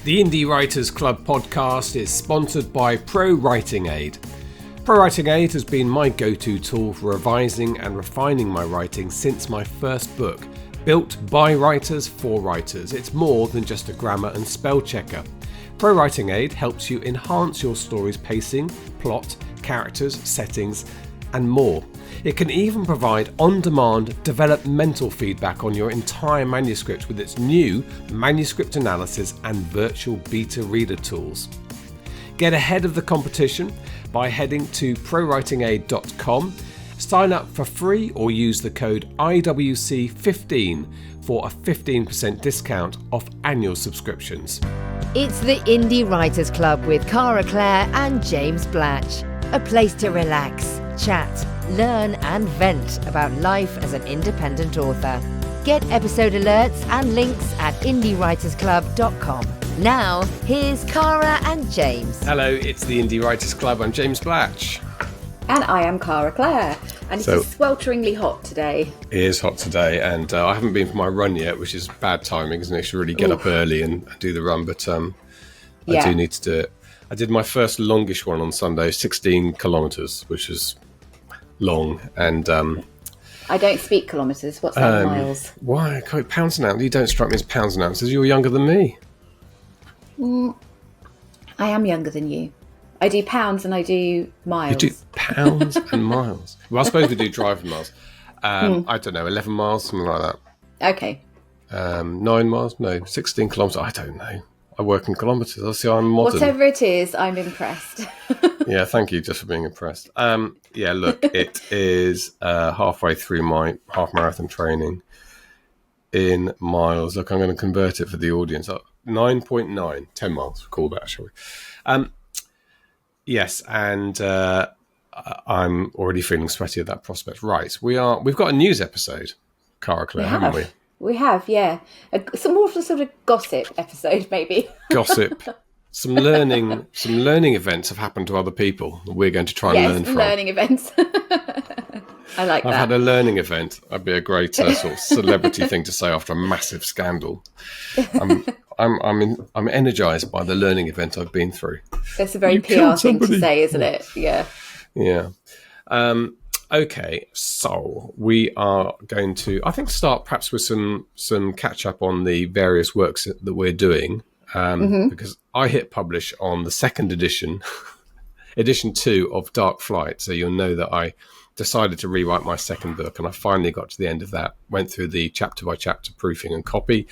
The Indie Writers Club podcast is sponsored by Pro Writing Aid. Pro Writing Aid has been my go-to tool for revising and refining my writing since my first book. Built by writers for writers, it's more than just a grammar and spell checker. Pro Writing Aid helps you enhance your story's pacing, plot, characters, settings, and more. It can even provide on-demand developmental feedback on your entire manuscript with its new manuscript analysis and virtual beta reader tools. Get ahead of the competition by heading to prowritingaid.com, sign up for free or use the code IWC15 for a 15% discount off annual subscriptions. It's the Indie Writers Club with Cara Clare and James Blatch. A place to relax, chat, learn and vent about life as an independent author. Get episode alerts and links at indiewritersclub.com. Now, here's Cara and James. Hello, it's the Indie Writers Club. I'm James Blatch. And I am Cara Clare. And it's swelteringly hot today. It is hot today, and I haven't been for my run yet, which is bad timing, isn't it? I should really get up early and do the run, but I do need to do it. I did my first longish one on Sunday, 16 kilometres, which is long. And I don't speak kilometres. What's that in miles? Why? Pounds an ounce? You don't strike me as pounds an ounce. You're younger than me. I am younger than you. I do pounds and I do miles. You do pounds and miles? Well, I suppose we do driving miles. I don't know, 11 miles, something like that. Okay. 9 miles? No, 16 kilometres. I don't know. I work in kilometres. I see I'm modern. Whatever it is, I'm impressed. Yeah, thank you just for being impressed. Yeah, look, it is halfway through my half marathon training in miles. Look, I'm going to convert it for the audience. 9.9, 10 miles. Call that, shall we? Yes, and I'm already feeling sweaty at that prospect. Right, we've got a news episode, Cara Clare, haven't we? We have, yeah. Some more sort of gossip episode, maybe. Gossip. Some learning events have happened to other people that we're going to try and learn from. Learning events. I like that. I've had a learning event. That'd be a great sort of celebrity thing to say after a massive scandal. I'm energised by the learning event I've been through. That's a very PR thing to say, isn't it? Yeah. Yeah. Okay, so we are going to, I think, start perhaps with some catch up on the various works that we're doing, because I hit publish on the second edition, edition 2 of Dark Flight. So you'll know that I decided to rewrite my second book, and I finally got to the end of that. Went through the chapter by chapter proofing and copy,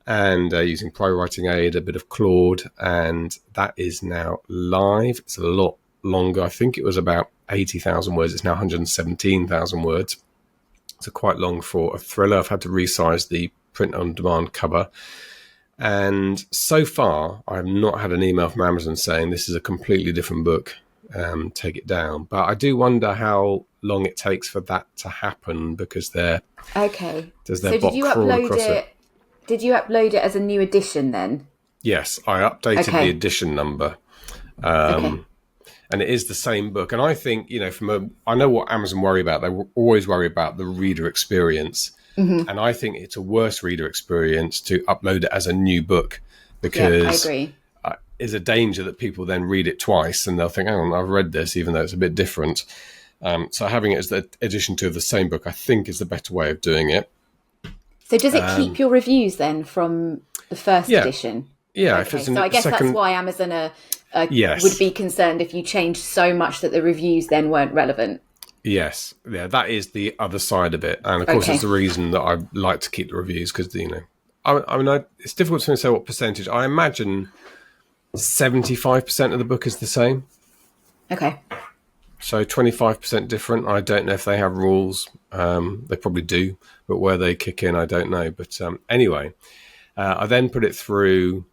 and using Pro Writing Aid, a bit of Claude, and that is now live. It's a lot longer. I think it was about 80,000 words. It's now 117,000 words. So quite long for a thriller. I've had to resize the print-on-demand cover. And so far, I have not had an email from Amazon saying this is a completely different book. Take it down. But I do wonder how long it takes for that to happen, because there's their bot crawl across it. Did you upload it as a new edition then? Yes, I updated the edition number. And it is the same book. And I think, I know what Amazon worry about. They always worry about the reader experience. Mm-hmm. And I think it's a worse reader experience to upload it as a new book, because I agree. There's a danger that people then read it twice and they'll think, oh, I've read this, even though it's a bit different. So having it as the edition 2 of the same book, I think, is the better way of doing it. So does it keep your reviews then from the first edition? Yeah. Okay. So I guess that's why Amazon would be concerned if you changed so much that the reviews then weren't relevant. Yes. Yeah, that is the other side of it. And of course, it's the reason that I like to keep the reviews, because, it's difficult to say what percentage. I imagine 75% of the book is the same. Okay. So 25% different. I don't know if they have rules. They probably do, but where they kick in, I don't know. But anyway, I then put it through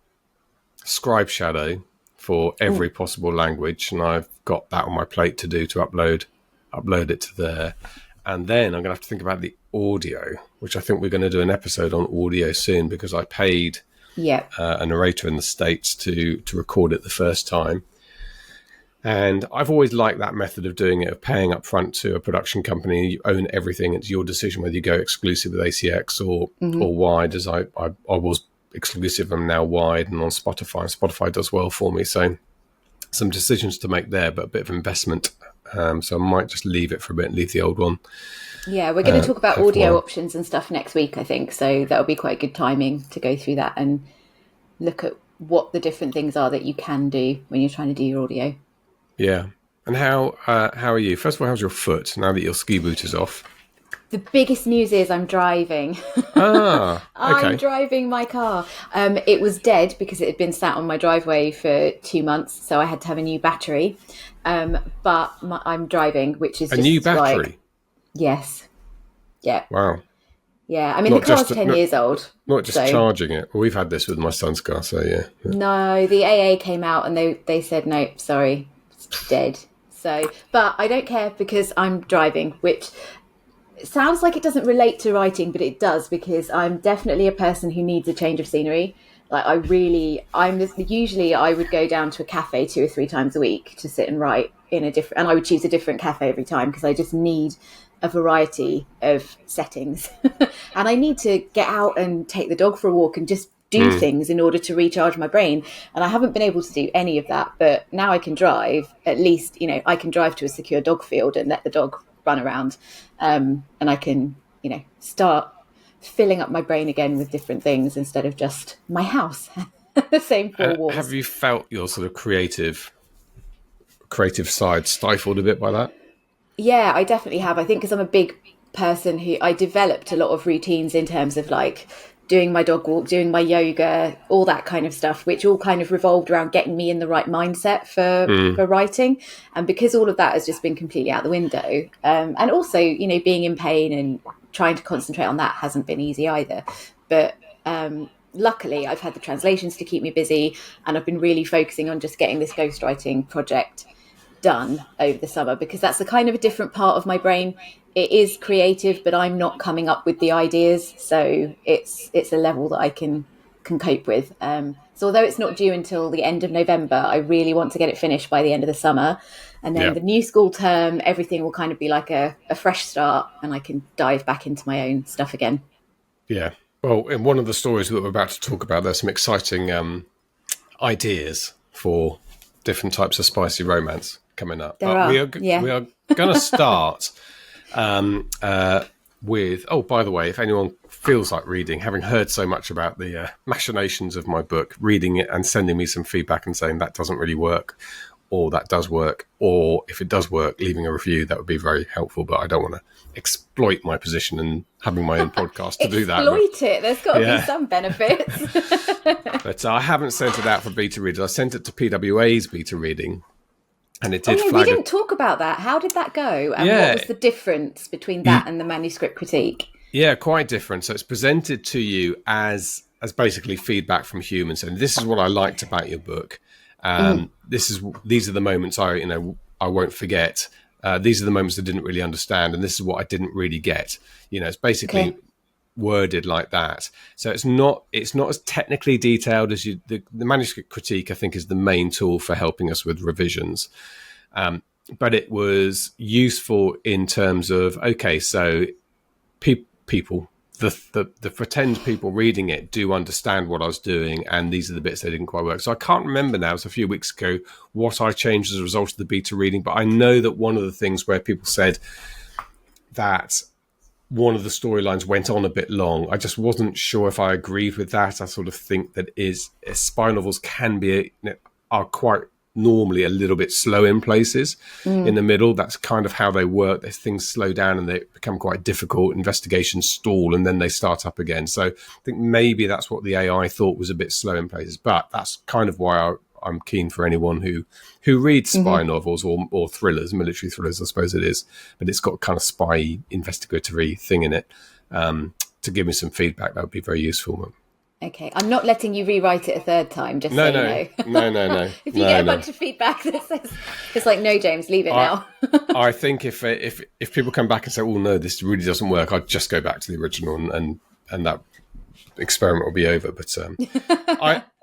Scribe Shadow for every possible language, and I've got that on my plate to do, to upload it to there. And then I'm going to have to think about the audio, which I think we're going to do an episode on audio soon, because I paid a narrator in the States to record it the first time. And I've always liked that method of doing it, of paying up front to a production company. You own everything. It's your decision whether you go exclusive with ACX or wide, as I was exclusive. I'm now wide and on Spotify. Spotify does well for me. So some decisions to make there, but a bit of investment. So I might just leave it for a bit and leave the old one. Yeah, we're going to talk about audio options and stuff next week, I think. So that'll be quite good timing to go through that and look at what the different things are that you can do when you're trying to do your audio. Yeah. And how are you? First of all, how's your foot now that your ski boot is off? The biggest news is I'm driving. Okay. I'm driving my car. It was dead because it had been sat on my driveway for 2 months, so I had to have a new battery. But I'm driving, which is a new battery. Yes. Yeah. Wow. Yeah. I mean, the car's 10 years old. Not just charging it. Well, we've had this with my son's car, so yeah. No, the AA came out and they said, no, sorry, it's dead. So, but I don't care because I'm driving, which sounds like it doesn't relate to writing, but it does, because I'm definitely a person who needs a change of scenery. Like usually I would go down to a cafe 2 or 3 times a week to sit and write and I would choose a different cafe every time because I just need a variety of settings. And I need to get out and take the dog for a walk and just do things in order to recharge my brain. And I haven't been able to do any of that, but now I can drive, at least, I can drive to a secure dog field and let the dog run around. And I can, start filling up my brain again with different things instead of just my house, the same 4 walls. Have you felt your sort of creative side stifled a bit by that? Yeah, I definitely have. I think because I'm a big person who I developed a lot of routines in terms of like doing my dog walk, doing my yoga, all that kind of stuff, which all kind of revolved around getting me in the right mindset for writing. And because all of that has just been completely out the window, and also, being in pain and trying to concentrate on that hasn't been easy either. But luckily, I've had the translations to keep me busy, and I've been really focusing on just getting this ghostwriting project done over the summer, because that's a kind of a different part of my brain. It is creative, but I'm not coming up with the ideas, so it's a level that I can cope with. So although it's not due until the end of November, I really want to get it finished by the end of the summer, and then the new school term, everything will kind of be like a fresh start, and I can dive back into my own stuff again. Yeah. Well, in one of the stories that we're about to talk about, there's some exciting ideas for different types of spicy romance coming up. We are going to start with, by the way, if anyone feels like reading, having heard so much about the machinations of my book, reading it and sending me some feedback and saying that doesn't really work, or that does work, or if it does work, leaving a review, that would be very helpful. But I don't want to exploit my position and having my own podcast to do that. Exploit it. There's got to be some benefits. But I haven't sent it out for beta readers. I sent it to PWA's beta reading. And it did we didn't talk about that. How did that go? And what was the difference between that and the manuscript critique? Yeah, quite different. So it's presented to you as basically feedback from humans. And this is what I liked about your book. These are the moments I won't forget. These are the moments I didn't really understand, and this is what I didn't really get. It's basically worded like that. So it's not as technically detailed as the manuscript critique, I think, is the main tool for helping us with revisions. But it was useful in terms of, so people, the pretend people reading it do understand what I was doing, and these are the bits that didn't quite work. So I can't remember now, it's a few weeks ago, what I changed as a result of the beta reading, but I know that one of the things where people said that one of the storylines went on a bit long, I just wasn't sure if I agreed with that. I sort of think that spy novels are quite normally a little bit slow in places in the middle. That's kind of how they work. There's things slow down and they become quite difficult. Investigations stall and then they start up again. So I think maybe that's what the AI thought was a bit slow in places. But that's kind of why I'm keen for anyone who reads spy novels or thrillers, military thrillers, I suppose it is. But it's got kind of spy investigatory thing in it. To give me some feedback, that would be very useful. Okay, I'm not letting you rewrite it a third time, just so you know. No. If you get a bunch of feedback that says, it's like, no, James, leave it now. I think if people come back and say, oh, no, this really doesn't work, I'd just go back to the original and that experiment will be over. But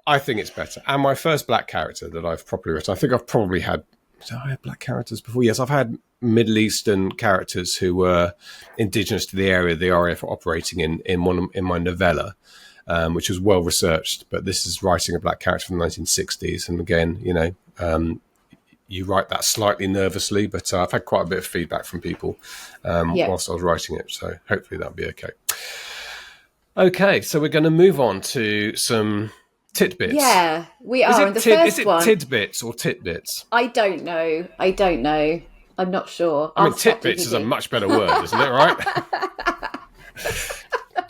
I think it's better. And my first black character that I've properly written, I think I've probably had... Did I have black characters before? Yes, I've had Middle Eastern characters who were indigenous to the area the RAF are operating in my novella. which was well researched. But this is writing a black character from the 1960s. And again, you write that slightly nervously, but I've had quite a bit of feedback from people whilst I was writing it. So hopefully that'll be okay. Okay, so we're going to move on to some tidbits. Yeah, we are. Is it tidbits or titbits? I don't know. I'm not sure. I mean, titbits is a much better word, isn't it, right?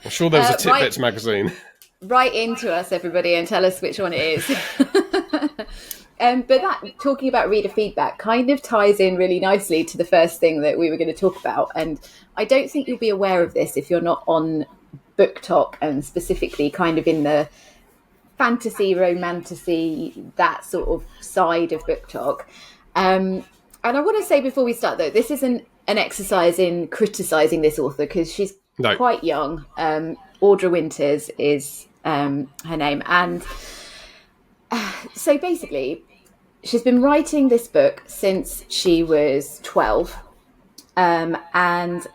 I'm sure there was a Titbits magazine. Write into us, everybody, and tell us which one it is. But that, talking about reader feedback, kind of ties in really nicely to the first thing that we were going to talk about. And I don't think you'll be aware of this if you're not on Book Talk, and specifically kind of in the fantasy, romantasy, that sort of side of Book Talk. And I want to say before we start, though, this isn't an exercise in criticising this author, because she's quite young. Audra Winters is her name. And so basically, she's been writing this book since she was 12. And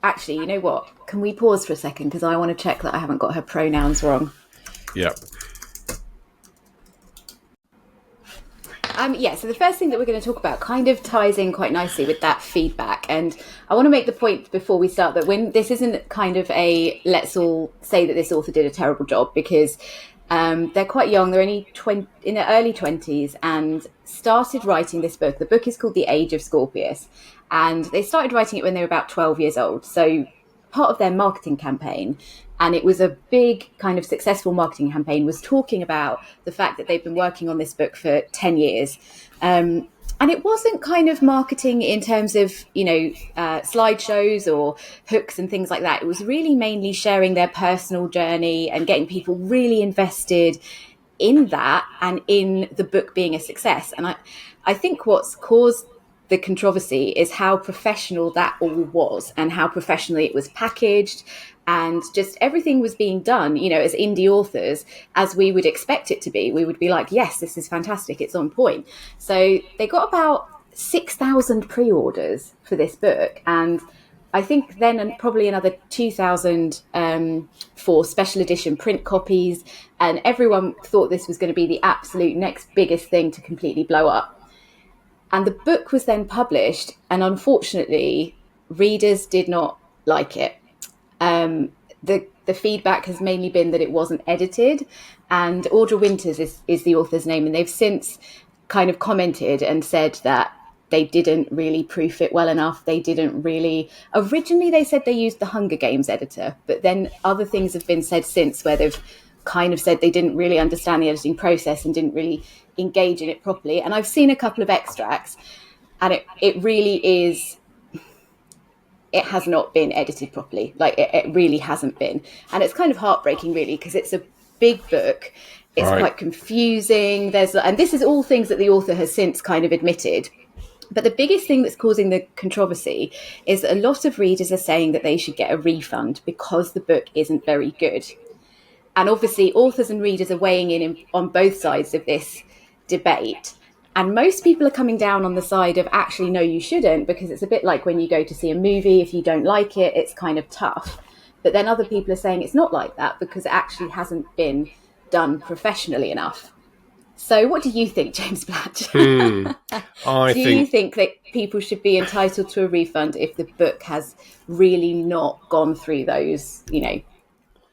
actually, you know what? Can we pause for a second? Because I want to check that I haven't got her pronouns wrong. Yeah. So the first thing that we're going to talk about kind of ties in quite nicely with that feedback. And I want to make the point before we start that when this isn't kind of a let's all say that this author did a terrible job, because they're quite young. They're only in their early 20s and started writing this book. The book is called The Age of Scorpius. And they started writing it when they were about 12 years old. So part of their marketing campaign, and it was a big kind of successful marketing campaign, was talking about the fact that they've been working on this book for 10 years. And it wasn't kind of marketing in terms of, slideshows or hooks and things like that. It was really mainly sharing their personal journey and getting people really invested in that and in the book being a success. And I think what's caused the controversy is how professional that all was and how professionally it was packaged, and just everything was being done, as indie authors, as we would expect it to be. We would be like, yes, this is fantastic, it's on point. So they got about 6,000 pre-orders for this book, and I think then probably another 2,000 for special edition print copies, and everyone thought this was going to be the absolute next biggest thing to completely blow up. And the book was then published, and unfortunately, readers did not like it. The feedback has mainly been that it wasn't edited, and Audra Winters is the author's name, and they've since kind of commented and said that they didn't really proof it well enough. They didn't really... Originally, they said they used the Hunger Games editor, but then other things have been said since where they've kind of said they didn't really understand the editing process and didn't really engage in it properly. And I've seen a couple of extracts, and it really is... It has not been edited properly. Like, it really hasn't been. And it's kind of heartbreaking, really, because it's a big book. It's quite confusing. And this is all things that the author has since kind of admitted. But the biggest thing that's causing the controversy is that a lot of readers are saying that they should get a refund because the book isn't very good. And obviously, authors and readers are weighing in on both sides of this debate. And most people are coming down on the side of actually, no, you shouldn't, because it's a bit like when you go to see a movie. If you don't like it, it's kind of tough. But then other people are saying it's not like that because it actually hasn't been done professionally enough. So what do you think, James Blatch? Do you think that people should be entitled to a refund if the book has really not gone through those,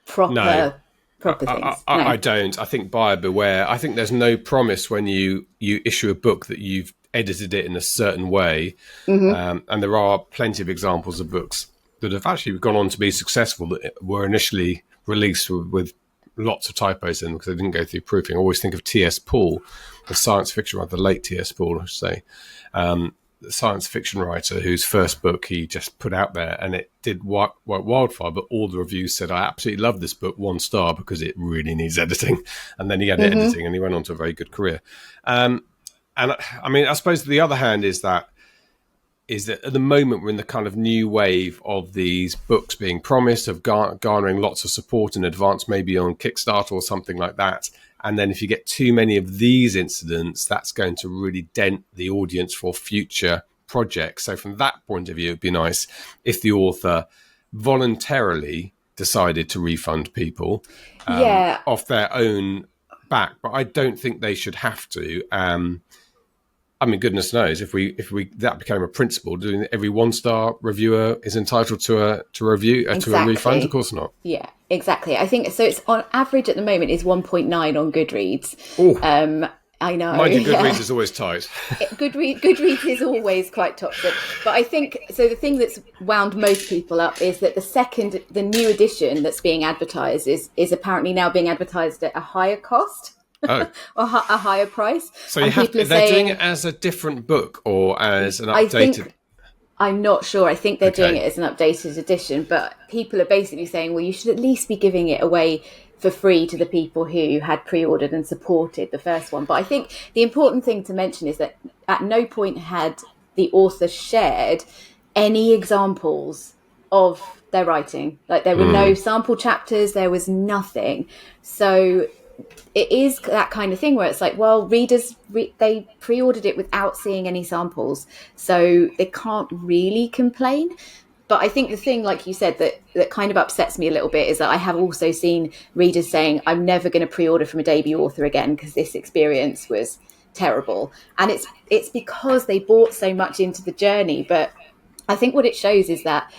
proper things? I don't. I think buyer beware. I think there's no promise when you issue a book that you've edited it in a certain way. Mm-hmm. And there are plenty of examples of books that have actually gone on to be successful that were initially released with lots of typos in because they didn't go through proofing. I always think of T.S. Paul, the science fiction writer, the late T.S. Paul, I should say, the science fiction writer whose first book he just put out there and it did wildfire, but all the reviews said, I absolutely love this book, 1 star, because it really needs editing. And then he had editing and he went on to a very good career. And I mean, I suppose the other hand is that at the moment we're in the kind of new wave of these books being promised, of garnering lots of support in advance, maybe on Kickstarter or something like that. And then if you get too many of these incidents, that's going to really dent the audience for future projects. So from that point of view, it'd be nice if the author voluntarily decided to refund people Yeah. off their own back, but I don't think they should have to. I mean, goodness knows if we that became a principle, doing every 1-star reviewer is entitled to a review to a refund. Of course not. Yeah, exactly. I think so. It's on average at the moment is 1.9 on Goodreads. I know. Mind you, Goodreads is always tight. Goodreads is always quite toxic. But I think, so the thing that's wound most people up is that the new edition that's being advertised is apparently now being advertised at a higher cost. Oh. Or a higher price. So they're doing it as a different book or as an updated... I'm not sure. I think they're doing it as an updated edition, but people are basically saying, well, you should at least be giving it away for free to the people who had pre-ordered and supported the first one. But I think the important thing to mention is that at no point had the author shared any examples of their writing. Like there were no sample chapters, there was nothing. So it is that kind of thing where it's like, well, readers, they pre-ordered it without seeing any samples, so they can't really complain. But I think the thing, like you said, that kind of upsets me a little bit is that I have also seen readers saying, I'm never going to pre-order from a debut author again because this experience was terrible. And it's because they bought so much into the journey. But I think what it shows is that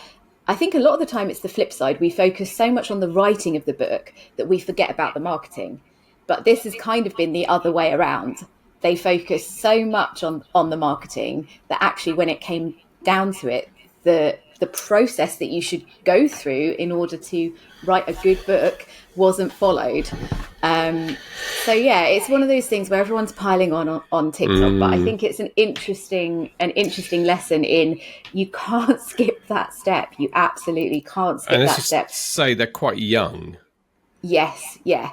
I think a lot of the time it's the flip side. We focus so much on the writing of the book that we forget about the marketing. But this has kind of been the other way around. They focused so much on the marketing that actually when it came down to it, the process that you should go through in order to write a good book wasn't followed. So yeah, it's one of those things where everyone's piling on TikTok, but I think it's an interesting lesson in you can't skip that step. You absolutely can't skip that step. Say they're quite young. Yes, yeah.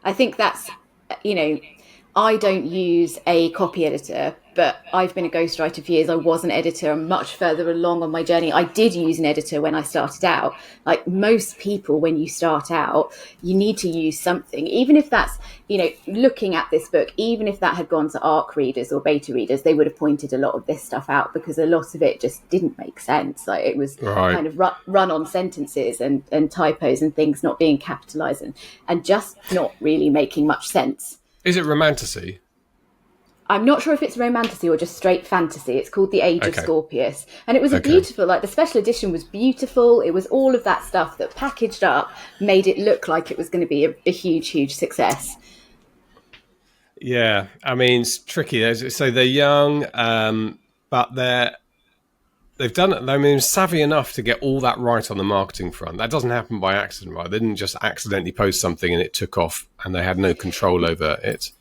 I think that's, I don't use a copy editor, but I've been a ghostwriter for years. I was an editor. I'm much further along on my journey. I did use an editor when I started out. Like most people, when you start out, you need to use something, even if that's, looking at this book, even if that had gone to ARC readers or beta readers, they would have pointed a lot of this stuff out because a lot of it just didn't make sense. Like it was kind of run on sentences and typos and things not being capitalized and just not really making much sense. Is it romantasy? I'm not sure if it's romantasy or just straight fantasy. It's called The Age of Scorpius. And it was a beautiful, like the special edition was beautiful. It was all of that stuff that packaged up made it look like it was going to be a huge, huge success. Yeah, I mean, it's tricky. So they're young, but they've done it. I mean, savvy enough to get all that right on the marketing front. That doesn't happen by accident, right? They didn't just accidentally post something and it took off and they had no control over it.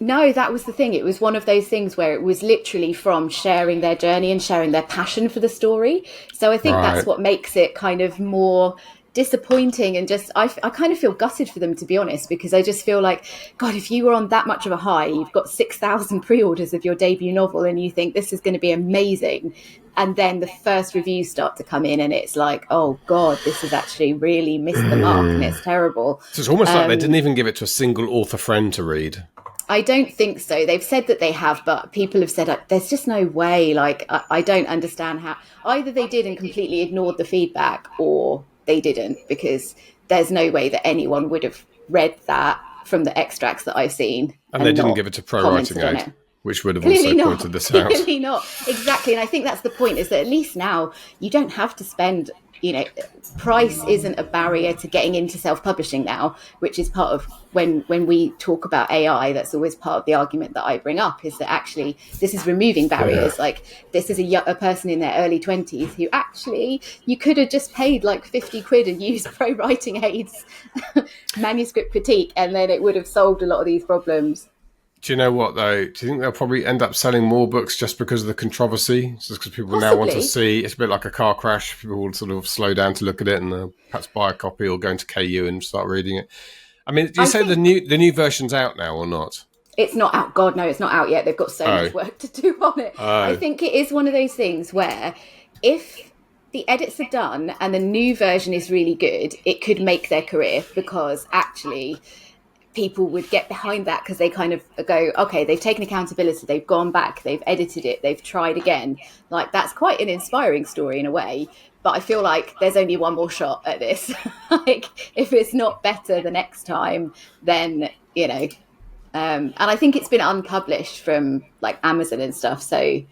No, that was the thing. It was one of those things where it was literally from sharing their journey and sharing their passion for the story. So I think that's what makes it kind of more disappointing, and just I kind of feel gutted for them, to be honest, because I just feel like, God, if you were on that much of a high, you've got 6,000 pre-orders of your debut novel and you think this is going to be amazing, and then the first reviews start to come in and it's like, oh God, this has actually really missed the mark and it's terrible. So it's almost like they didn't even give it to a single author friend to read. I don't think so. They've said that they have, but people have said, there's just no way. Like, I don't understand how. Either they did and completely ignored the feedback, or they didn't, because there's no way that anyone would have read that from the extracts that I've seen. And they didn't give it to Pro Writing Aid, which would have also pointed this out. Clearly not. Exactly. And I think that's the point, is that at least now you don't have to spend, price isn't a barrier to getting into self-publishing now, which is part of when we talk about AI, that's always part of the argument that I bring up, is that actually this is removing barriers. Yeah. Like this is a person in their early 20s who actually you could have just paid like 50 quid and used Pro Writing Aid's manuscript critique, and then it would have solved a lot of these problems. Do you know what, though? Do you think they'll probably end up selling more books just because of the controversy? Just because people now want to see, it's a bit like a car crash. People will sort of slow down to look at it and perhaps buy a copy or go into KU and start reading it. I mean, do you say the new version's out now or not? It's not out. God, no, it's not out yet. They've got so much work to do on it. I think it is one of those things where if the edits are done and the new version is really good, it could make their career, because actually people would get behind that because they kind of go, okay, they've taken accountability, they've gone back, they've edited it, they've tried again. Like, that's quite an inspiring story in a way. But I feel like there's only one more shot at this. Like, if it's not better the next time, then, you know. And I think it's been unpublished from like Amazon and stuff, so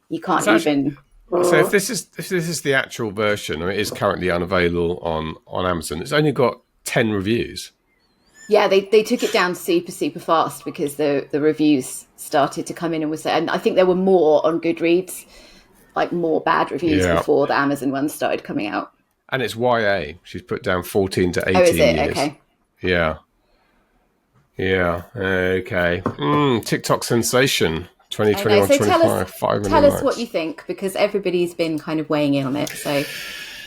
you can't even. So if this is the actual version, or it is currently unavailable on Amazon, it's only got 10 reviews. Yeah, they took it down super fast because the reviews started to come in and I think there were more on Goodreads, like more bad reviews before the Amazon ones started coming out. And it's YA. She's put down 14 to 18 is it? years. Okay. Yeah. Yeah. Okay. TikTok sensation 2021 so 25. Tell us what you think, because everybody's been kind of weighing in on it. So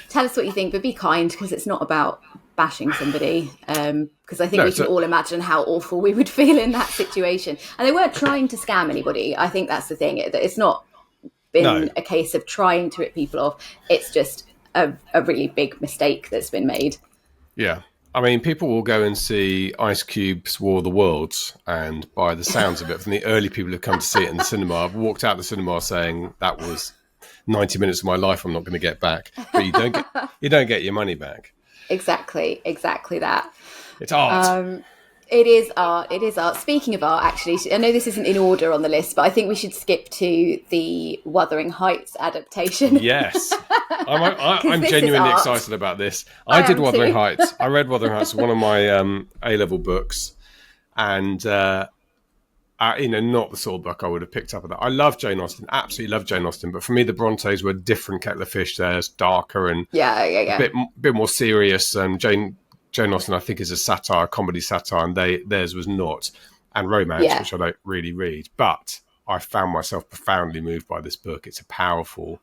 tell us what you think, but be kind, because it's not about bashing somebody, because I think we can all imagine how awful we would feel in that situation. And they weren't trying to scam anybody. I think that's the thing. It's not been a case of trying to rip people off. It's just a really big mistake that's been made. Yeah. I mean, people will go and see Ice Cube's War of the Worlds, and by the sounds of it, from the early people who come to see it in the cinema, I've walked out the cinema saying that was 90 minutes of my life I'm not going to get back. But you don't get your money back. Exactly that. It's art. It is art. Speaking of art, actually, I know this isn't in order on the list, but I think we should skip to the Wuthering Heights adaptation. Yes. I'm genuinely excited about this. I did Wuthering Heights. I read Wuthering Heights, one of my A-level books, and not the sort of book I would have picked up at that. I love Jane Austen, absolutely love Jane Austen, but for me, the Brontes were a different kettle of fish. Theirs darker and a bit more serious. Jane Austen, I think, is a satire, comedy satire, and theirs was not, and romance, which I don't really read. But I found myself profoundly moved by this book. It's a powerful,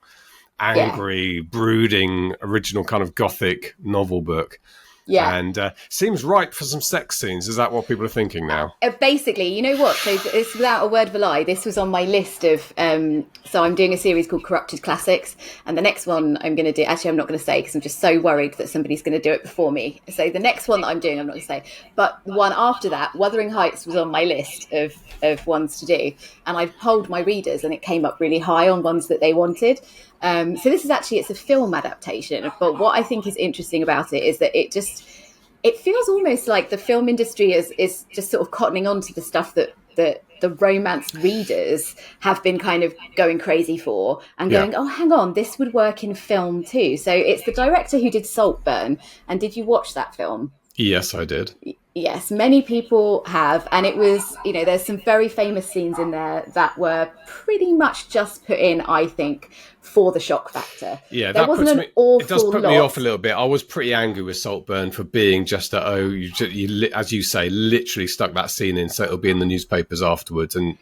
angry, brooding, original kind of gothic novel book. Yeah. And seems ripe for some sex scenes. Is that what people are thinking now? Basically, you know what? So it's without a word of a lie. This was on my list of... so I'm doing a series called Corrupted Classics. And the next one I'm going to do... Actually, I'm not going to say because I'm just so worried that somebody's going to do it before me. So the next one that I'm doing, I'm not going to say. But the one after that, Wuthering Heights, was on my list of ones to do. And I polled my readers and it came up really high on ones that they wanted. So this is actually, it's a film adaptation. But what I think is interesting about it is that it feels almost like the film industry is just sort of cottoning on to the stuff that the romance readers have been kind of going crazy for and going, oh, hang on, this would work in film too. So it's the director who did Saltburn. And did you watch that film? Yes, I did. Yes, many people have. And it was, there's some very famous scenes in there that were pretty much just put in, I think, for the shock factor. Yeah, there wasn't an awful lot. It does put me off a little bit. I was pretty angry with Saltburn for being just you, as you say, literally stuck that scene in, so it'll be in the newspapers afterwards, and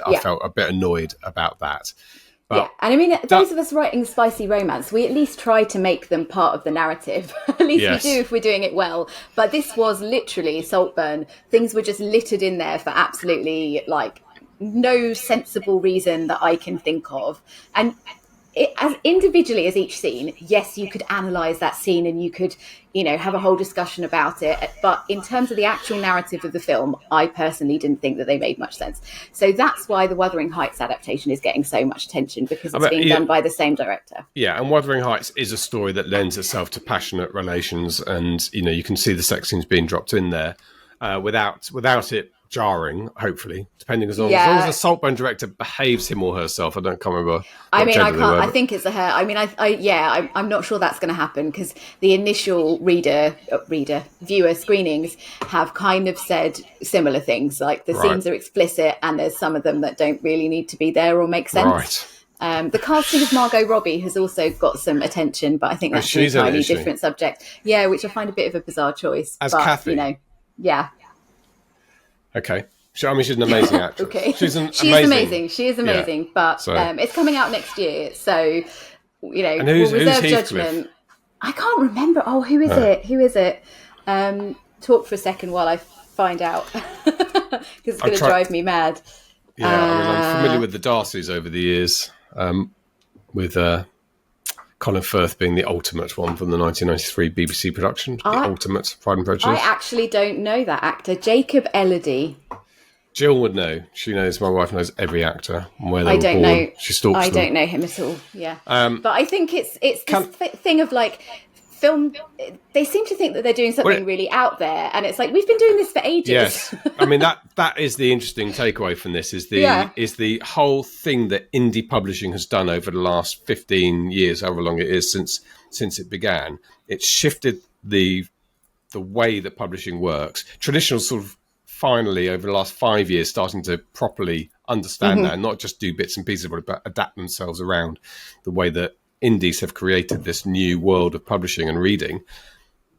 I felt a bit annoyed about that. But and I mean, those of us writing spicy romance, we at least try to make them part of the narrative. At least we do if we're doing it well. But this was literally Saltburn. Things were just littered in there for absolutely no sensible reason that I can think of. And as individually as each scene, yes, you could analyse that scene and you could, have a whole discussion about it. But in terms of the actual narrative of the film, I personally didn't think that they made much sense. So that's why the Wuthering Heights adaptation is getting so much attention, because it's being done by the same director. Yeah, and Wuthering Heights is a story that lends itself to passionate relations, and you can see the sex scenes being dropped in there without it jarring, hopefully, depending as long as the Saltburn director behaves him or herself. I can't remember. I think it's a her. I mean, I'm not sure that's going to happen, because the initial viewer screenings have kind of said similar things, like the scenes are explicit and there's some of them that don't really need to be there or make sense. Right. The casting of Margot Robbie has also got some attention, but I think that's an entirely different subject. Yeah, which I find a bit of a bizarre choice. As Kathy. Yeah. Okay. She's an amazing actress. Okay. She's amazing. She is amazing. But it's coming out next year. So, and who's reserve Heathcliff? judgment. I can't remember. Oh, who is it? Who is it? Talk for a second while I find out. Because it's going to drive me mad. Yeah, I'm familiar with the Darcys over the years. With Colin Firth being the ultimate one from the 1993 BBC production, the ultimate Pride and Prejudice. I actually don't know that actor. Jacob Elordi. Jill would know. She knows. My wife knows every actor and where they I were don't born. know. She stalks I them. don't know him at all. Yeah, but I think it's this thing of like film. They seem to think that they're doing something really out there, and it's like we've been doing this for ages. Yes, I mean that is the interesting takeaway from this is the whole thing that indie publishing has done over the last 15 years, however long it is since it began. It's shifted the way that publishing works. Traditional sort of finally over the last 5 years starting to properly understand that and not just do bits and pieces but adapt themselves around the way that indies have created this new world of publishing and reading.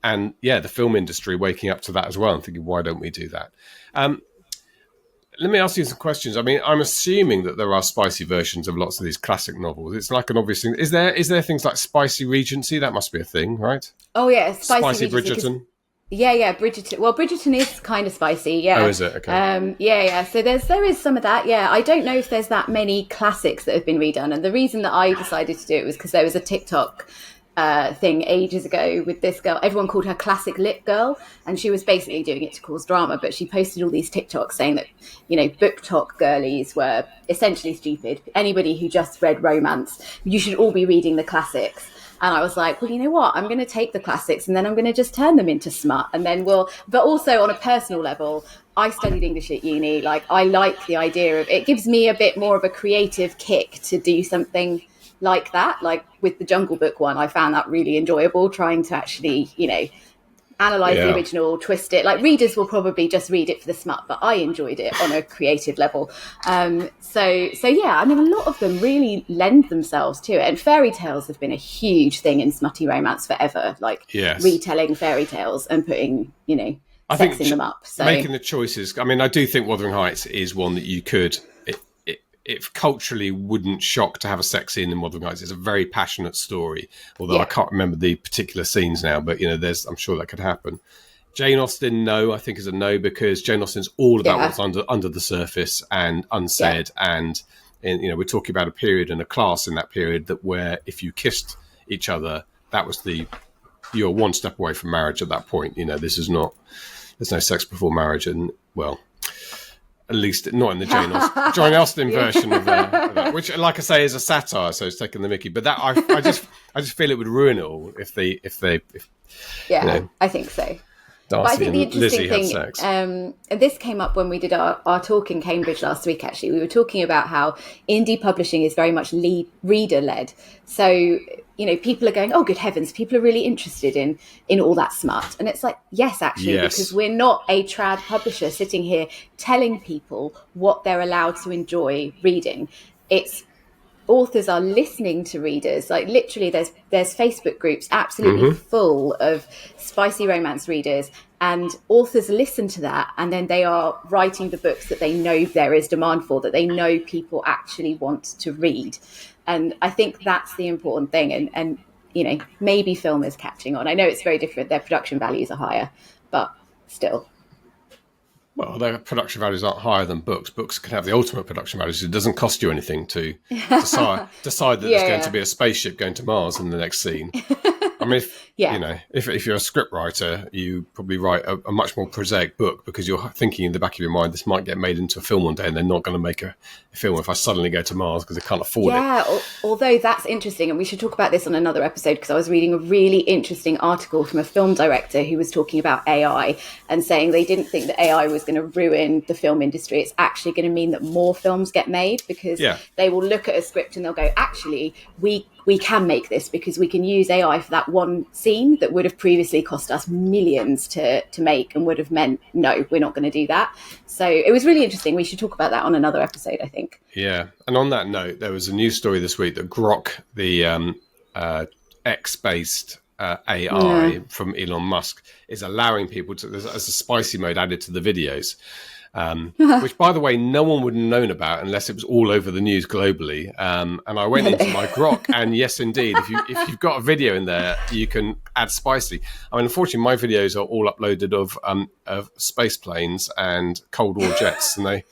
And the film industry waking up to that as well and thinking, why don't we do that? Let me ask you some questions. I mean, I'm assuming that there are spicy versions of lots of these classic novels. It's like an obvious thing. Is there things like Spicy Regency? That must be a thing, right? Oh yeah, Spicy Bridgerton. Yeah, Bridgerton. Well, Bridgerton is kind of spicy, yeah. Oh, is it? Okay. Yeah. So there is some of that, yeah. I don't know if there's that many classics that have been redone. And the reason that I decided to do it was because there was a TikTok thing ages ago with this girl. Everyone called her Classic Lit Girl. And she was basically doing it to cause drama. But she posted all these TikToks saying that, book talk girlies were essentially stupid. Anybody who just read romance, you should all be reading the classics. And I was like, well, you know what? I'm going to take the classics and then I'm going to just turn them into smut. And then but also on a personal level, I studied English at uni. Like, I like the idea of it gives me a bit more of a creative kick to do something like that. Like with the Jungle Book one, I found that really enjoyable, trying to actually, analyze the original, twist it. Like readers will probably just read it for the smut, but I enjoyed it on a creative level. So yeah, I mean, a lot of them really lend themselves to it. And fairy tales have been a huge thing in smutty romance forever. Like retelling fairy tales and putting, sexing them up. So making the choices. I mean, I do think Wuthering Heights is one that you could. It culturally wouldn't shock to have a sex scene in Wuthering Heights. It's a very passionate story, although I can't remember the particular scenes now, but I'm sure that could happen. Jane Austen, no, I think is a no, because Jane Austen's all about what's under the surface and unsaid. And we're talking about a period and a class in that period where if you kissed each other, that was you're one step away from marriage at that point. There's no sex before marriage, and at least not in the Jane Austen version of that, which, like I say, is a satire, so it's taking the mickey. But that I just feel it would ruin it all if they I think so. Darcy but I think the and Lizzie interesting had sex. thing, and this came up when we did our talk in Cambridge last week, actually. We were talking about how indie publishing is very much reader-led. So, people are going, oh, good heavens, people are really interested in all that smut. And it's like, yes, actually, because we're not a trad publisher sitting here telling people what they're allowed to enjoy reading. It's authors are listening to readers. Like literally there's Facebook groups absolutely full of spicy romance readers, and authors listen to that, and then they are writing the books that they know there is demand for, that they know people actually want to read. And I think that's the important thing. And maybe film is catching on. I know it's very different, their production values are higher, but still. Well, their production values aren't higher than books. Books can have the ultimate production values. It doesn't cost you anything to decide that there's going to be a spaceship going to Mars in the next scene. I mean, if you're a script writer, you probably write a much more prosaic book because you're thinking in the back of your mind, this might get made into a film one day, and they're not going to make a film if I suddenly go to Mars because they can't afford it. Yeah, although that's interesting, and we should talk about this on another episode, because I was reading a really interesting article from a film director who was talking about AI and saying they didn't think that AI was going to ruin the film industry. It's actually going to mean that more films get made, because they will look at a script and they'll go, actually, we can make this because we can use AI for that one scene that would have previously cost us millions to make and would have meant, no, we're not going to do that. So it was really interesting. We should talk about that on another episode, I think. Yeah. And on that note, there was a news story this week that Grok, the X-based AI from Elon Musk, is allowing people to, as a spicy mode added to the videos. Which, by the way, no one would have known about unless it was all over the news globally. And I went into my Grok, and yes, indeed, if you've got a video in there, you can add spicy. I mean, unfortunately, my videos are all uploaded of space planes and Cold War jets, and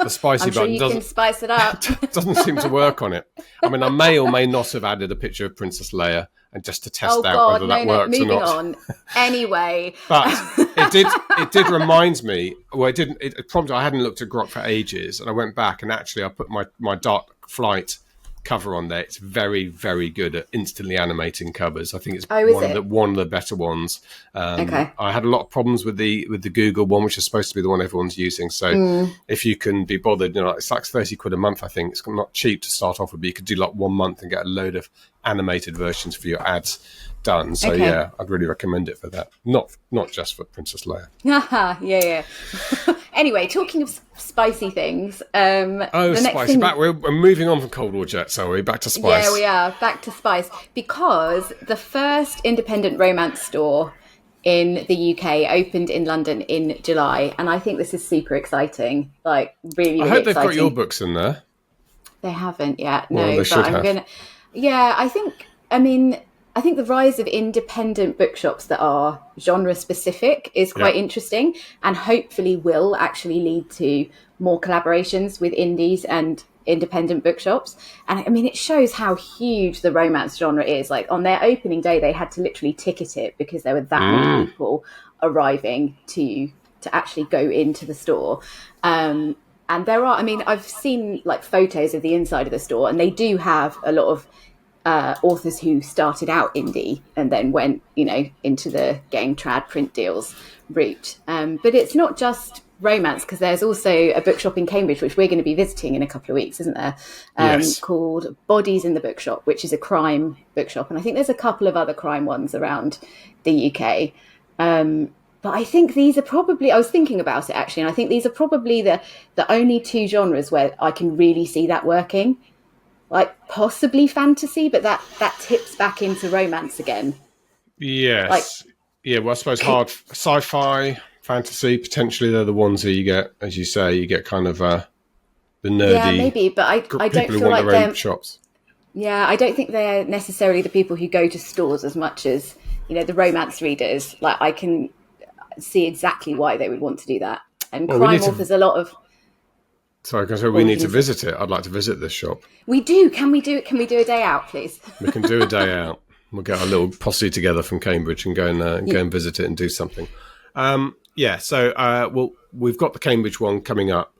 the spicy I'm sure button you can spice it up. doesn't seem to work on it. I mean, I may or may not have added a picture of Princess Leia and just to test out God, whether that works or moving not. on. Anyway. But it did remind me, well, it prompted, I hadn't looked at Grok for ages, and I went back and actually I put my Dark Flight cover on there. It's very, very good at instantly animating covers. I think it's one of the better ones. Okay. I had a lot of problems with the Google one, which is supposed to be the one everyone's using. So if you can be bothered, it's like 30 quid a month, I think. It's not cheap to start off with, but you could do like 1 month and get a load of animated versions for your ads done. So yeah, I'd really recommend it for that. Not just for Princess Leia. Yeah. Anyway, talking of spicy things. Spicy. We're moving on from Cold War jets, are we? Back to spice. Yeah, we are. Back to spice. Because the first independent romance store in the UK opened in London in July. And I think this is super exciting. Like, really, really I hope exciting. they've got your books in there. They haven't yet, no. Well, they should have. Yeah, I think the rise of independent bookshops that are genre specific is quite interesting, and hopefully will actually lead to more collaborations with indies and independent bookshops. And I mean, it shows how huge the romance genre is. Like, on their opening day, they had to literally ticket it because there were that many people arriving to actually go into the store. And there are, I mean, I've seen like photos of the inside of the store, and they do have a lot of authors who started out indie and then went, into the getting trad print deals route. But it's not just romance, because there's also a bookshop in Cambridge, which we're going to be visiting in a couple of weeks, isn't there? Yes. Called Bodies in the Bookshop, which is a crime bookshop. And I think there's a couple of other crime ones around the UK. But I think these are probably, I was thinking about it actually, and I think these are probably the only two genres where I can really see that working. Like, possibly fantasy, but that tips back into romance again. Yes. Well, I suppose hard sci-fi, fantasy, potentially they're the ones that you get, as you say, you get kind of the nerdy. Yeah, maybe, but I don't feel like they're shops. Yeah, I don't think they're necessarily the people who go to stores as much as, the romance readers. Like, I can see exactly why they would want to do that. And crime authors, a lot of... Sorry, because we need to visit it. I'd like to visit this shop. We do. Can we do a day out, please? We can do a day out. We'll get a little posse together from Cambridge and go and visit it and do something. So we've got the Cambridge one coming up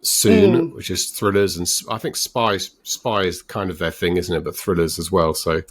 soon, which is thrillers, and I think spy is kind of their thing, isn't it? But thrillers as well. So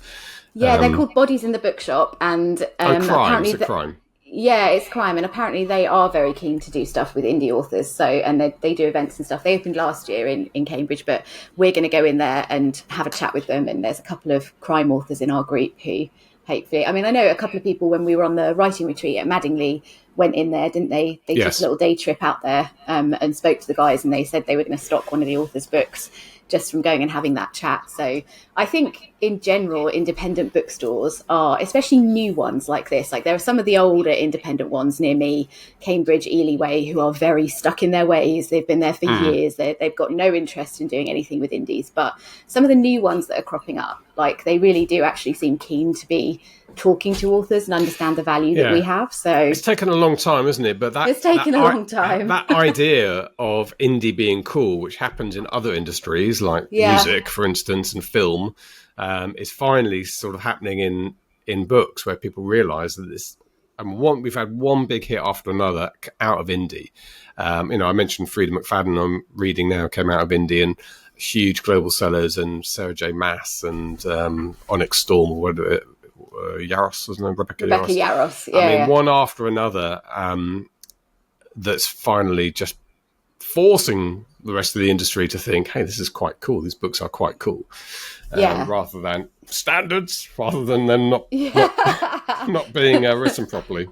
they're called Bodies in the Bookshop, and crime. Apparently It's a crime. Yeah, it's crime, and apparently they are very keen to do stuff with indie authors. So, and they do events and stuff. They opened last year in Cambridge, but we're going to go in there and have a chat with them. And there's a couple of crime authors in our group who hopefully, I mean, I know a couple of people when we were on the writing retreat at Madingley went in there, didn't they? They took a little day trip out there and spoke to the guys, and they said they were going to stock one of the author's books just from going and having that chat. So I think in general, independent bookstores are, especially new ones like this, like there are some of the older independent ones near me, Cambridge, Ely Way, who are very stuck in their ways. They've been there for years. They've got no interest in doing anything with indies. But some of the new ones that are cropping up, like they really do actually seem keen to be talking to authors and understand the value that we have. So it's taken a long time, isn't it? But it's taken a long time. That idea of indie being cool, which happens in other industries like music, for instance, and film, is finally sort of happening in books, where people realise that this. And we've had one big hit after another out of indie. I mentioned Frida McFadden I'm reading now, came out of indie, and huge global sellers, and Sarah J. Maas and Onyx Storm, or whatever. Yaros, wasn't it? Rebecca Yaros. Yeah, I mean, one after another, that's finally just forcing the rest of the industry to think, hey, this is quite cool. These books are quite cool. Rather than standards, rather than them not being written properly.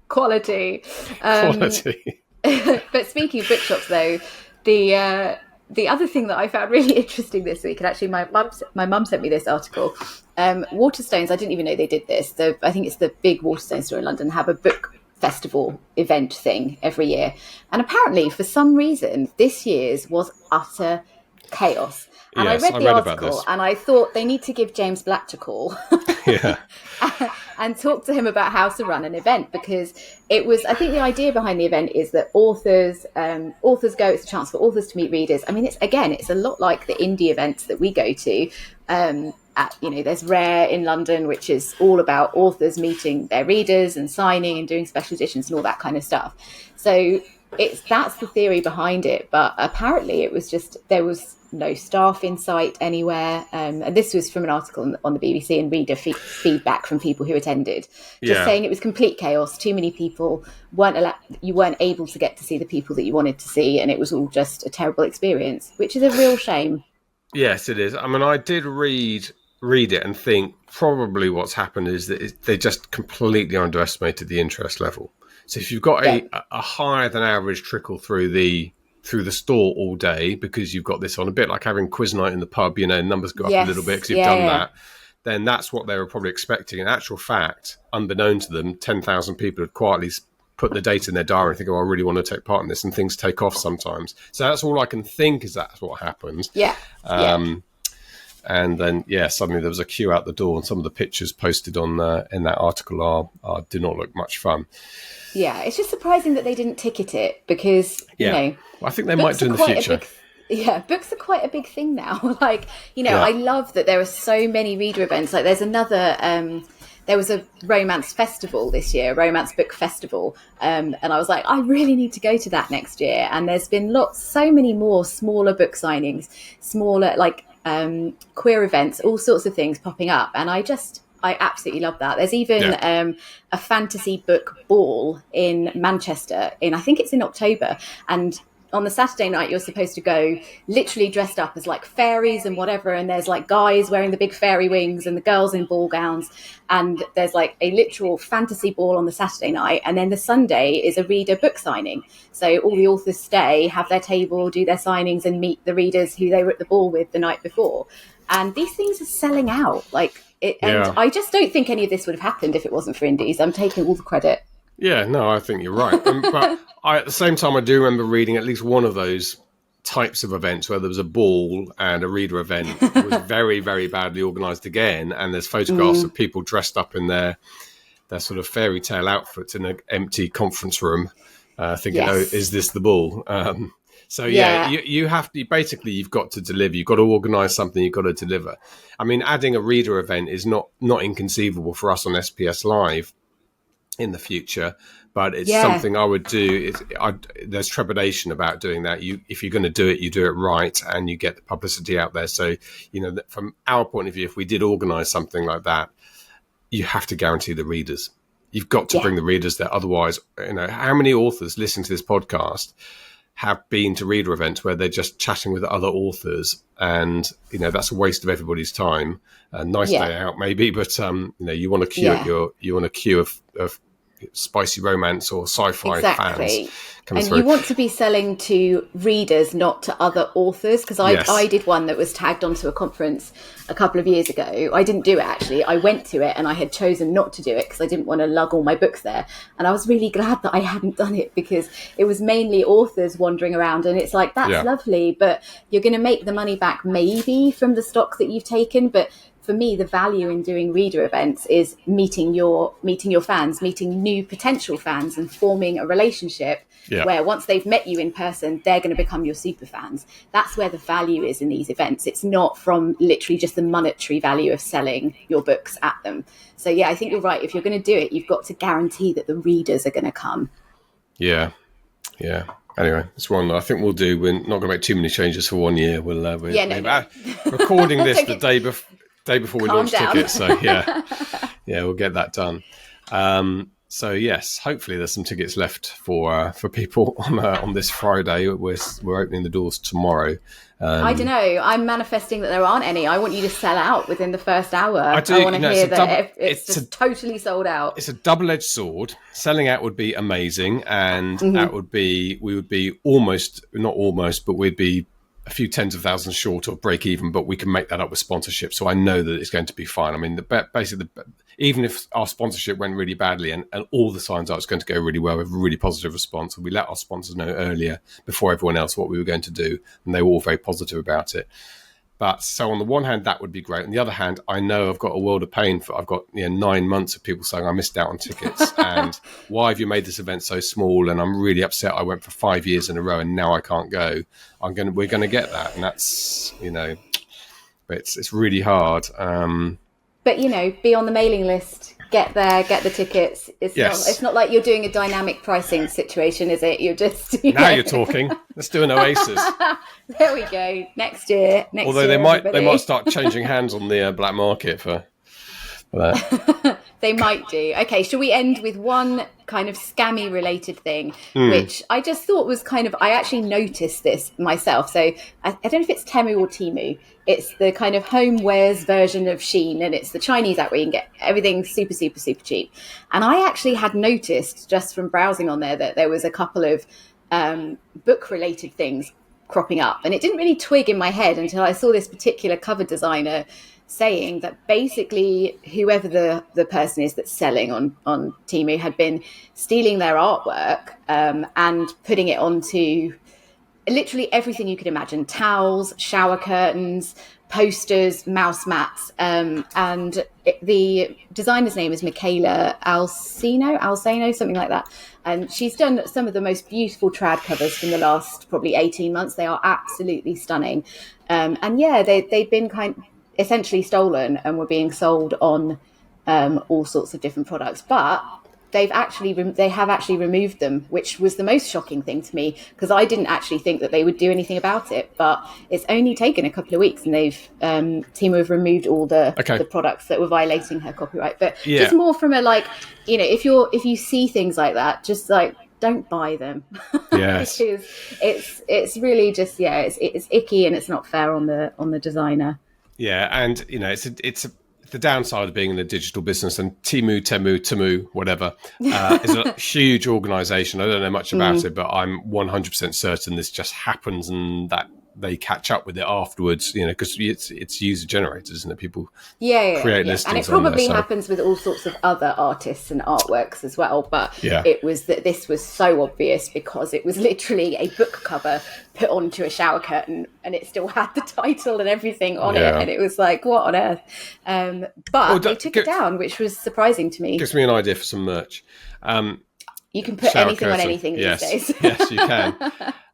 Quality. But speaking of bookshops, though, the other thing that I found really interesting this week, and actually my mum sent me this article, Waterstones, I didn't even know they did this. I think it's the big Waterstones store in London, have a book festival event thing every year. And apparently, for some reason, this year's was utter chaos. And I read the article and I thought they need to give James Blatt a call Yeah. and talk to him about how to run an event, because I think the idea behind the event is that authors go, it's a chance for authors to meet readers. I mean, it's a lot like the indie events that we go to. There's Rare in London, which is all about authors meeting their readers and signing and doing special editions and all that kind of stuff. So that's the theory behind it. But apparently it was just, there was no staff in sight anywhere. And this was from an article on the BBC and reader feedback from people who attended, just saying it was complete chaos. Too many people you weren't able to get to see the people that you wanted to see. And it was all just a terrible experience, which is a real shame. Yes, it is. I mean, I did read it and think probably what's happened is that they just completely underestimated the interest level. So if you've got a higher than average trickle through the store all day because you've got this on, a bit like having quiz night in the pub, numbers go up a little bit because you've done that, then that's what they were probably expecting. In actual fact, unbeknown to them, 10,000 people had quietly put the date in their diary and think, oh, I really want to take part in this, and things take off sometimes. So that's all I can think is that's what happens. And then, suddenly there was a queue out the door, and some of the pictures posted on in that article do not look much fun. Yeah, it's just surprising that they didn't ticket it, because, I think they might do in the future. Books are quite a big thing now. I love that there are so many reader events. Like there's another, there was a romance festival this year, romance book festival. And I was like, I really need to go to that next year. And there's been so many more smaller book signings, smaller, queer events, all sorts of things popping up. And I absolutely love that. There's even a fantasy book ball in Manchester I think it's in October. And on the Saturday night, you're supposed to go literally dressed up as fairies and whatever. And there's guys wearing the big fairy wings and the girls in ball gowns. And there's a literal fantasy ball on the Saturday night. And then the Sunday is a reader book signing. So all the authors stay, have their table, do their signings and meet the readers who they were at the ball with the night before. And these things are selling out. And I just don't think any of this would have happened if it wasn't for indies. I'm taking all the credit. Yeah, no, I think you're right. But at the same time, I do remember reading at least one of those types of events where there was a ball and a reader event that was very, very badly organised again. And there's photographs of people dressed up in their sort of fairy tale outfits in an empty conference room, thinking, oh, is this the ball? You have to, basically, you've got to deliver. You've got to organise something, you've got to deliver. I mean, adding a reader event is not inconceivable for us on SPS Live in the future, but it's something I would do. There's trepidation about doing that. If you're going to do it, you do it right, and you get the publicity out there. So, from our point of view, if we did organise something like that, you have to guarantee the readers. You've got to bring the readers there. Otherwise, how many authors listening to this podcast have been to reader events where they're just chatting with other authors, and that's a waste of everybody's time. A nice day out maybe, but you want a queue of spicy romance or sci-fi fans coming through. You want to be selling to readers, not to other authors, because I did one that was tagged onto a conference a couple of years ago. I didn't do it, actually. I went to it and I had chosen not to do it because I didn't want to lug all my books there. And I was really glad that I hadn't done it, because it was mainly authors wandering around, and it's that's lovely, but you're going to make the money back maybe from the stock that you've taken. But for me, the value in doing reader events is meeting your fans, meeting new potential fans, and forming a relationship where once they've met you in person, they're going to become your super fans. That's where the value is in these events. It's not from literally just the monetary value of selling your books at them. So I think you're right. If you're going to do it, you've got to guarantee that the readers are going to come. Yeah. Anyway, it's one I think we'll do. We're not going to make too many changes for 1 year. We'll recording this the day before we launch tickets. So we'll get that done. So yes, hopefully there's some tickets left for people on this Friday. We're opening the doors tomorrow. I don't know. I'm manifesting that there aren't any. I want you to sell out within the first hour. I want to hear that it's just totally sold out. It's a double-edged sword. Selling out would be amazing, and that would be, we would be we'd be a few tens of thousands short of break even, but we can make that up with sponsorship. So I know that it's going to be fine. I mean, even if our sponsorship went really badly and all the signs are it's going to go really well, we have a really positive response, and we let our sponsors know earlier before everyone else what we were going to do, and they were all very positive about it. But so on the one hand, that would be great. On the other hand, I know I've got a world of pain I've got 9 months of people saying I missed out on tickets and why have you made this event so small? And I'm really upset. I went for 5 years in a row and now I can't go. We're going to get that. And that's, it's really hard. But, be on the mailing list, get there, get the tickets. It's not like you're doing a dynamic pricing situation, is it? You're just... Now you're talking. Let's do an Oasis. There we go. Next year. Although they might start changing hands on the black market for that. They might do. Okay, shall we end with one kind of scammy related thing, which I just thought was I actually noticed this myself. So I don't know if it's Temu or Temu. It's the kind of homewares version of Shein, and it's the Chinese app where you can get everything super, super, super cheap. And I actually had noticed just from browsing on there that there was a couple of book related things cropping up, and it didn't really twig in my head until I saw this particular cover designer saying that basically whoever the person is that's selling on Temu had been stealing their artwork and putting it onto literally everything you could imagine: towels, shower curtains, posters, mouse mats, and the designer's name is Michaela Alsano, something like that. And she's done some of the most beautiful trad covers from the last probably 18 months. They are absolutely stunning. And yeah, they've been essentially stolen and were being sold on all sorts of different products. But they have actually removed them, which was the most shocking thing to me, because I didn't actually think that they would do anything about it. But it's only taken a couple of weeks, and they've Temu have removed all the products that were violating her copyright. But just more from a if you see things like that, just don't buy them. Yes. Because it's really just it's icky and it's not fair on the designer. Yeah, and it's the downside of being in the digital business, and Temu, whatever, is a huge organization. I don't know much about it, but I'm 100% certain this just happens and that they catch up with it afterwards, because it's user generated, isn't it? People create listings. And it probably happens with all sorts of other artists and artworks as well. But it was that this was so obvious because it was literally a book cover put onto a shower curtain, and it still had the title and everything on it. And it was like, what on earth? But they took it down, which was surprising to me. Gives me an idea for some merch. You can put anything on anything these days. Yes, you can.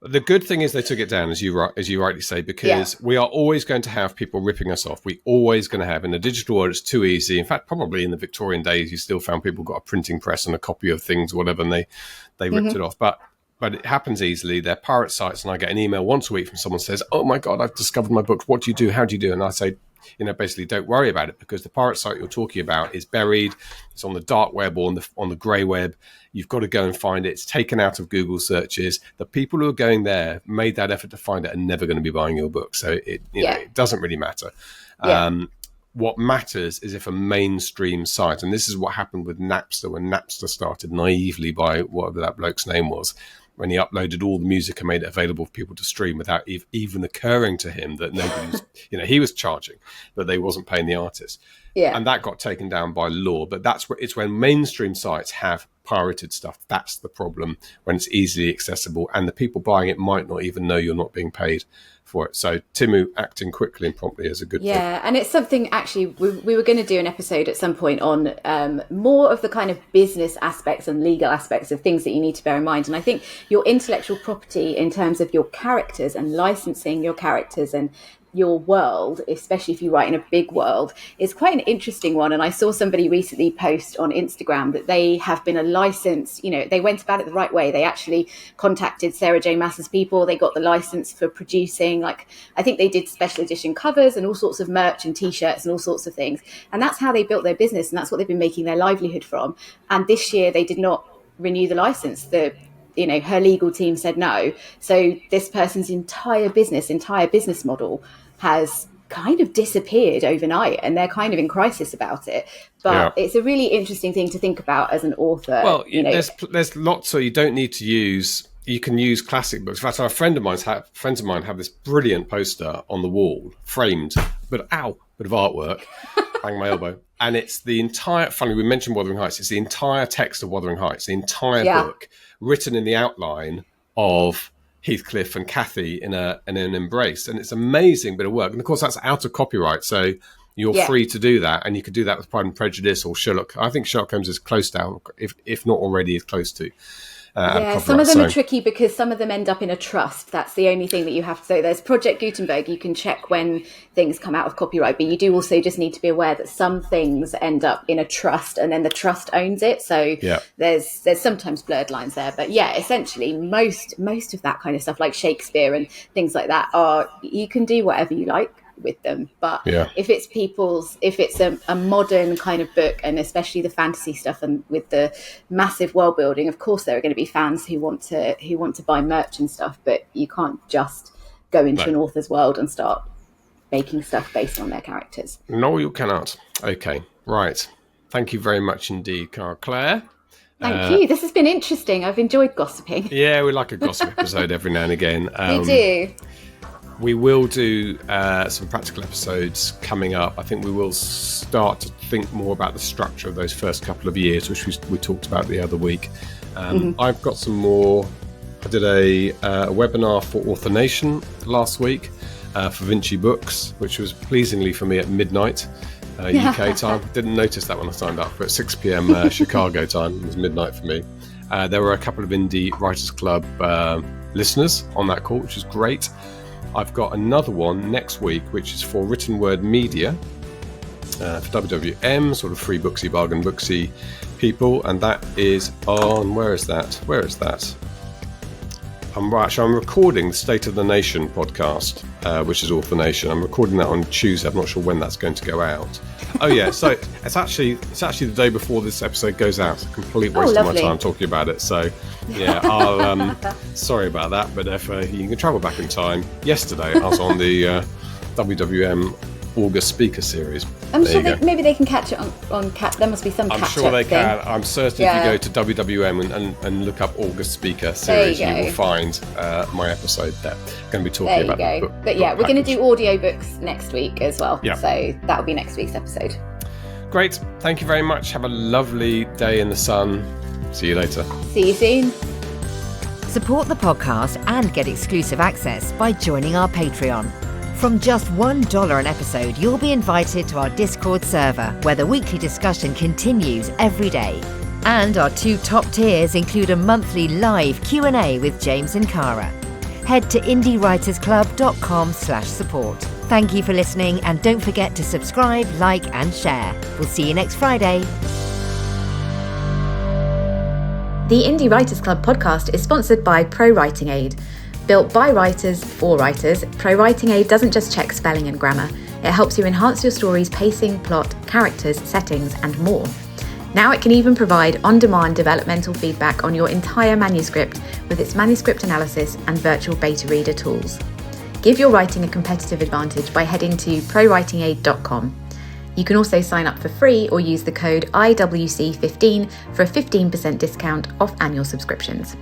The good thing is they took it down, as you rightly say, because we are always going to have people ripping us off. We're always going to have. In the digital world, it's too easy. In fact, probably in the Victorian days, you still found people got a printing press and a copy of things, whatever, and they ripped it off. But it happens easily. They're pirate sites, and I get an email once a week from someone who says, "Oh my God, I've discovered my book. What do you do? How do you do?" And I say, basically don't worry about it, because the pirate site you're talking about is buried. It's on the dark web or on the grey web. You've got to go and find it. It's taken out of Google searches. The people who are going there made that effort to find it are never going to be buying your book. So it doesn't really matter. What matters is if a mainstream site, and this is what happened with Napster when Napster started naively by whatever that bloke's name was, when he uploaded all the music and made it available for people to stream without even occurring to him that nobody was, he was charging, but they wasn't paying the artist. Yeah. And that got taken down by law. But it's when mainstream sites have pirated stuff. That's the problem, when it's easily accessible and the people buying it might not even know you're not being paid for it. So Temu acting quickly and promptly is a good thing. Yeah, and it's something actually we were going to do an episode at some point on more of the kind of business aspects and legal aspects of things that you need to bear in mind. And I think your intellectual property in terms of your characters and licensing your characters and your world, especially if you write in a big world, is quite an interesting one. And I saw somebody recently post on Instagram that they have been a licensed, they went about it the right way. They actually contacted Sarah J. Maas's people. They got the license for producing, I think they did special edition covers and all sorts of merch and t-shirts and all sorts of things. And that's how they built their business. And that's what they've been making their livelihood from. And this year they did not renew the license. Her legal team said no. So this person's entire business model has kind of disappeared overnight, and they're kind of in crisis about it. But it's a really interesting thing to think about as an author. Well, there's lots, so you don't need to use. You can use classic books. In fact, friends of mine have this brilliant poster on the wall, framed, but bit of artwork, bang my elbow, and it's the entire. Funny, we mentioned Wuthering Heights. It's the entire text of Wuthering Heights, the entire book, written in the outline of Heathcliff and Cathy in an embrace, and it's an amazing bit of work. And of course, that's out of copyright, so you're free to do that, and you could do that with Pride and Prejudice or Sherlock. I think Sherlock Holmes is close now, if not already is close to. Some of them are tricky because some of them end up in a trust. That's the only thing that you have to. So there's Project Gutenberg. You can check when things come out of copyright, but you do also just need to be aware that some things end up in a trust, and then the trust owns it. So there's sometimes blurred lines there. But yeah, essentially most of that kind of stuff, like Shakespeare and things like that, you can do whatever you like with them. But if it's a modern kind of book, and especially the fantasy stuff and with the massive world building, of course there are going to be fans who want to buy merch and stuff, but you can't just go into an author's world and start making stuff based on their characters. No, you cannot. Okay, right. Thank you very much indeed, Cara Claire. Thank you. This has been interesting. I've enjoyed gossiping. Yeah, we like a gossip episode every now and again. We do. We will do some practical episodes coming up. I think we will start to think more about the structure of those first couple of years, which we talked about the other week. I've got some more. I did a webinar for Author Nation last week for Vinci Books, which was pleasingly for me at midnight UK time. Didn't notice that when I signed up, but 6 p.m. Chicago time. It was midnight for me. There were a couple of Indie Writers Club listeners on that call, which is great. I've got another one next week, which is for written word media for WWM, sort of free booksy, bargain booksy people. And that is on, where is that? I'm recording the State of the Nation podcast, which is Author Nation. I'm recording that on Tuesday. I'm not sure when that's going to go out. Oh yeah, so it's actually the day before this episode goes out. It's a complete waste of my time talking about it. So yeah, I'll sorry about that, but if you can travel back in time, yesterday I was on the WWM August speaker series. I'm sure maybe they can catch it on there must be some catch-up. I'm sure they can. I'm certain if you go to WWM and look up August speaker series, you will find my episode there. Going to be talking about the book. But yeah, we're going to do audiobooks next week as well. Yeah. So that'll be next week's episode. Great. Thank you very much. Have a lovely day in the sun. See you later. See you soon. Support the podcast and get exclusive access by joining our Patreon. From just $1 an episode, you'll be invited to our Discord server, where the weekly discussion continues every day. And our 2 top tiers include a monthly live Q&A with James and Cara. Head to indiewritersclub.com/support. Thank you for listening, and don't forget to subscribe, like, and share. We'll see you next Friday. The Indie Writers Club podcast is sponsored by Pro Writing Aid. Built by writers for writers, Pro Writing Aid doesn't just check spelling and grammar. It helps you enhance your story's pacing, plot, characters, settings, and more. Now it can even provide on-demand developmental feedback on your entire manuscript with its manuscript analysis and virtual beta reader tools. Give your writing a competitive advantage by heading to prowritingaid.com. You can also sign up for free or use the code IWC15 for a 15% discount off annual subscriptions.